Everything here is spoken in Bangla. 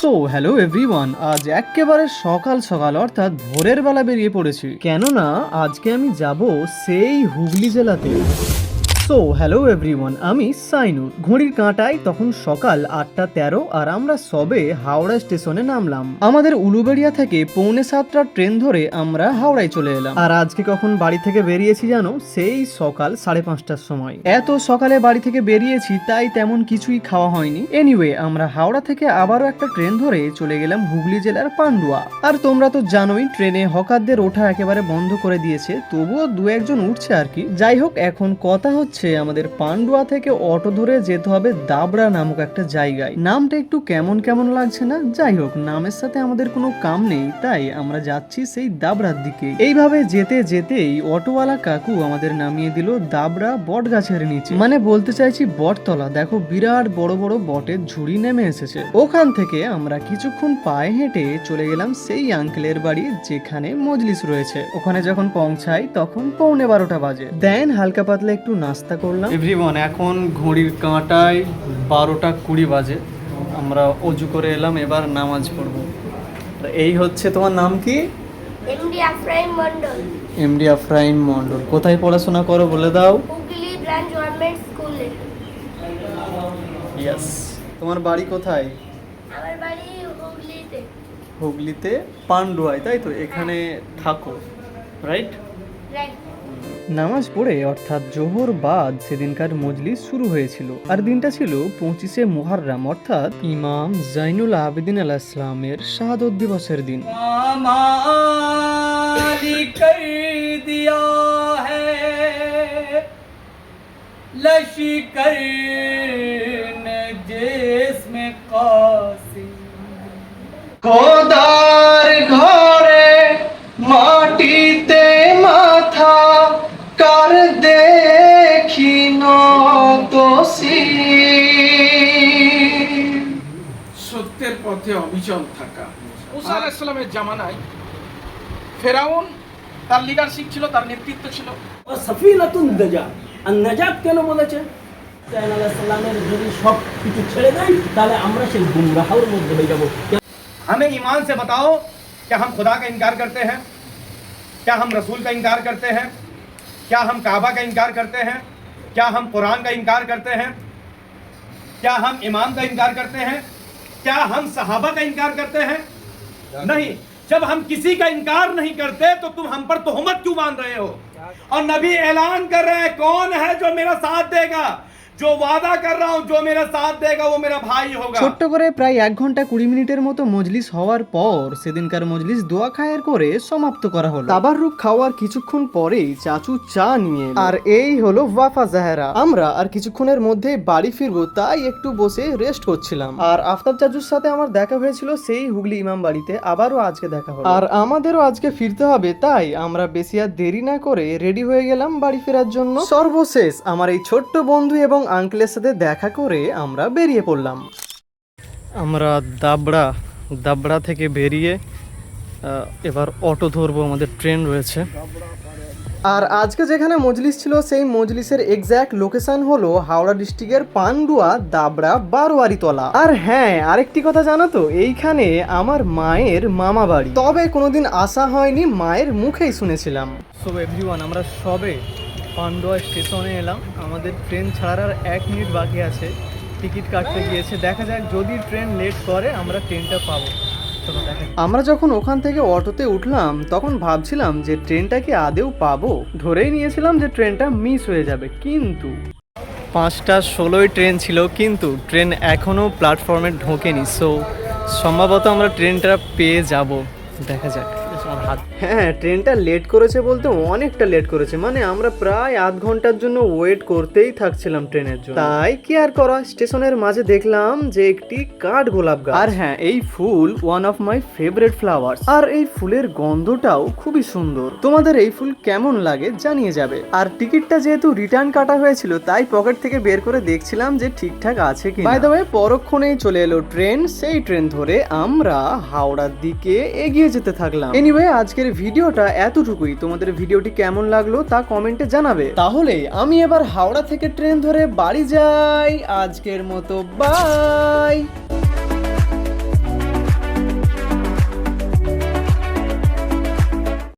সো হ্যালো এভরিওয়ান, আজ একেবারে সকাল সকাল অর্থাৎ ভোরের বেলা বেরিয়ে পড়েছি, কেননা আজকে আমি যাব সেই হুগলি জেলাতে। সো হ্যালো এভরিওয়ান, আমি সাইনুর। ঘড়ির কাঁটায় তখন সকাল 8:13 আর আমরা সবে হাওড়া স্টেশনে নামলাম। আমাদের উলুবেড়িয়া থেকে 6:45 ট্রেন ধরে আমরা হাওড়ায় চলে এলাম। আর আজকে কখন বাড়ি থেকে বেরিয়েছি জানো? সেই সকাল 5:30টার সময়। এত সকালে বাড়ি থেকে বেরিয়েছি, তাই তেমন কিছুই খাওয়া হয়নি। এনিওয়ে, আমরা হাওড়া থেকে আবারও একটা ট্রেন ধরে চলে গেলাম হুগলি জেলার পান্ডুয়া। আর তোমরা তো জানোই, ট্রেনে হকারদের ওঠা একেবারে বন্ধ করে দিয়েছে, তবুও দু একজন উঠছে আর কি। যাই হোক, এখন কথা হচ্ছে আমাদের পান্ডুয়া থেকে অটো ধরে যেতে হবে দাবড়া নামক একটা জায়গায়। নামটা একটু কেমন কেমন লাগছে না? যাই হোক, নামের সাথে আমাদের কোনো কাম নেই, তাই আমরা যাচ্ছি সেই দাবড়ার দিকে। এইভাবে যেতে যেতেই অটোওয়ালা কাকু আমাদের নামিয়ে দিল দাবড়া বট গাছের নিচে, মানে বলতে চাইছি বটতলা। দেখো, বিরাট বড় বড় বটের ঝুড়ি নেমে এসেছে। ওখান থেকে আমরা কিছুক্ষণ পায়ে হেঁটে চলে গেলাম সেই আঙ্কেলের বাড়ি যেখানে মজলিস রয়েছে। ওখানে যখন পৌঁছাই তখন 12:15 বাজে। দেন হালকা পাতলা একটু নাস্তা করলাম। এভরিওয়ান, এখন ঘড়ির কাঁটায় 12:20 বাজে। আমরা অজু করে এলাম, এবার নামাজ পড়বো। এই হচ্ছে, তোমার নাম কি? এমডি আফরাইন মন্ডল। এমডি আফরাইন মন্ডল। কোথায় পড়াশোনা করো বলে দাও? হুগলি ব্রাঞ্চ গভর্নমেন্ট স্কুলে। ইয়েস। তোমার বাড়ি কোথায়? আমার বাড়ি হুগলিতে। হুগলিতে পান্ডুয়ায়, তাই তো? এখানে থাকো, রাইট? রাইট। নামাজ পড়ে অর্থাৎ জোহর বাদ সেদিনকার মজলিস শুরু হয়েছিল। আর দিনটা ছিল 25শে মুহররম, অর্থাৎ ইমাম জাইনুল আবেদিন আলাইহিস সালামের শাহাদত দিবসের দিন। খোদার ঘরে মাটিতে মাথা কার দেখি নতসি। সত্যের পথে অবিচল থাকা। মুসা আলাইহিস সালামের জামানায় ফেরাউন, তার লিডারশিপ ছিল, তার নেতৃত্ব ছিল। সাফিনাতুন নাজাত। আর নাজাত কেন বলেছে? মুসা আলাইহিস সালামের যদি সব কিছু ছেড়ে দেয়, তাহলে আমরা সেই গুমরাহের মধ্যে হয়ে যাব। हमें ईमान से बताओ, क्या हम खुदा का इनकार करते हैं? क्या हम रसूल का इनकार करते हैं? क्या हम काबा का इनकार करते हैं? क्या हम कुरान का इनकार करते हैं? क्या हम इमाम का इनकार करते हैं? क्या हम सहाबा का इनकार करते हैं? नहीं। जब हम किसी का इनकार नहीं करते तो तुम हम पर तोहमत क्यों बांध रहे हो? और नबी ऐलान कर रहे हैं, कौन है जो मेरा साथ देगा? जो वादा कर रहा हूं, जो मेरा साथ देगा वो मेरा भाई होगा। ছোট্ট করে প্রায় 1 ঘন্টা 20 মিনিটের মতো মজলিস হওয়ার পর সেদিনকার মজলিস দোয়া খায়ের করে সমাপ্ত করা হলো। তাবাররুক খাওয়ার কিছুক্ষণ পরেই চাচু চা নিয়ে এলো। আর এই হলো ওয়াফা জাহেরা। আমরা আর কিছুক্ষণের মধ্যে বাড়ি ফিরবো, তাই একটু বসে রেস্ট করছিলাম। আর আফতাব চাচুর সাথে আমার দেখা হয়েছিল সেই হুগলি ইমাম বাড়িতে, আবারও আজকে দেখা হলো। আর আমাদেরও আজকে ফিরতে হবে, তাই আমরা বেশি আর দেরি না করে রেডি হয়ে গেলাম বাড়ি ফেরার জন্য। সর্বশেষ আমার এই ছোট্ট বন্ধু এবং আঙ্কেলের সাথে দেখা করে আমরা বেরিয়ে পড়লাম। আমরা দাবড়া থেকে বেরিয়ে এবার অটো ধরবো, আমাদের ট্রেন রয়েছে। আর আজকে যেখানে মজলিস ছিল সেই মজলিসের এক্স্যাক্ট লোকেশন হলো হাওড়া ডিস্ট্রিক্টের পান্ডুয়া দাবড়া বারোয়ারিতলা। আর হ্যাঁ, আরেকটি কথা জানো তো, এইখানে আমার মায়ের মামা বাড়ি, তবে কোনোদিন আসা হয়নি, মায়ের মুখেই শুনেছিলাম। সো এভরিওয়ান, আমরা সবে পান্ডুয়া স্টেশনে এলাম। আমাদের ট্রেন ছাড়ার 1 মিনিট বাকি আছে। টিকিট কাটতে গিয়েছে, দেখা যাক যদি ট্রেন লেট করে আমরা ট্রেনটা পাবো। আমরা যখন ওখান থেকে অটোতে উঠলাম তখন ভাবছিলাম যে ট্রেনটা কি আদেও পাবো। ধরেই নিয়েছিলাম যে ট্রেনটা মিস হয়ে যাবে, কিন্তু 5:16 ট্রেন ছিল, কিন্তু ট্রেন এখনো প্ল্যাটফর্মে ঢোকেনি। সো সম্ভবত আমরা ট্রেনটা পেয়ে যাব, দেখা যাক। হ্যাঁ, ট্রেনটা লেট করেছে বলতে অনেকটা লেট করেছে, মানে আমরা প্রায় আধ ঘন্টার জন্য ওয়েট করতেই থাকছিলাম ট্রেনের জন্য। তাই কি আর করা, স্টেশনের মাঝে দেখলাম যে একটি কাঠ গোলাপ গাছ। আর হ্যাঁ, এই ফুল one of my favourite flowers. আর এই ফুলের গন্ধটাও খুবই সুন্দর। তোমাদের এই ফুল কেমন লাগে জানিয়ে যাবে। আর টিকিটটা যেহেতু রিটার্ন কাটা হয়েছিল, তাই পকেট থেকে বের করে দেখছিলাম যে ঠিকঠাক আছে কি। বাই দ্য ওয়ে, পরক্ষণেই চলে এলো ট্রেন। সেই ট্রেন ধরে আমরা হাওড়ার দিকে এগিয়ে যেতে থাকলাম। এনিওয়ে, আজকের ভিডিওটা এতটুকুই। তোমাদের ভিডিওটি কেমন লাগলো তা কমেন্টে জানাবে। তাহলে আমি এবার হাওড়া থেকে ট্রেন ধরে বাড়ি যাই। আজকের মতো বাই।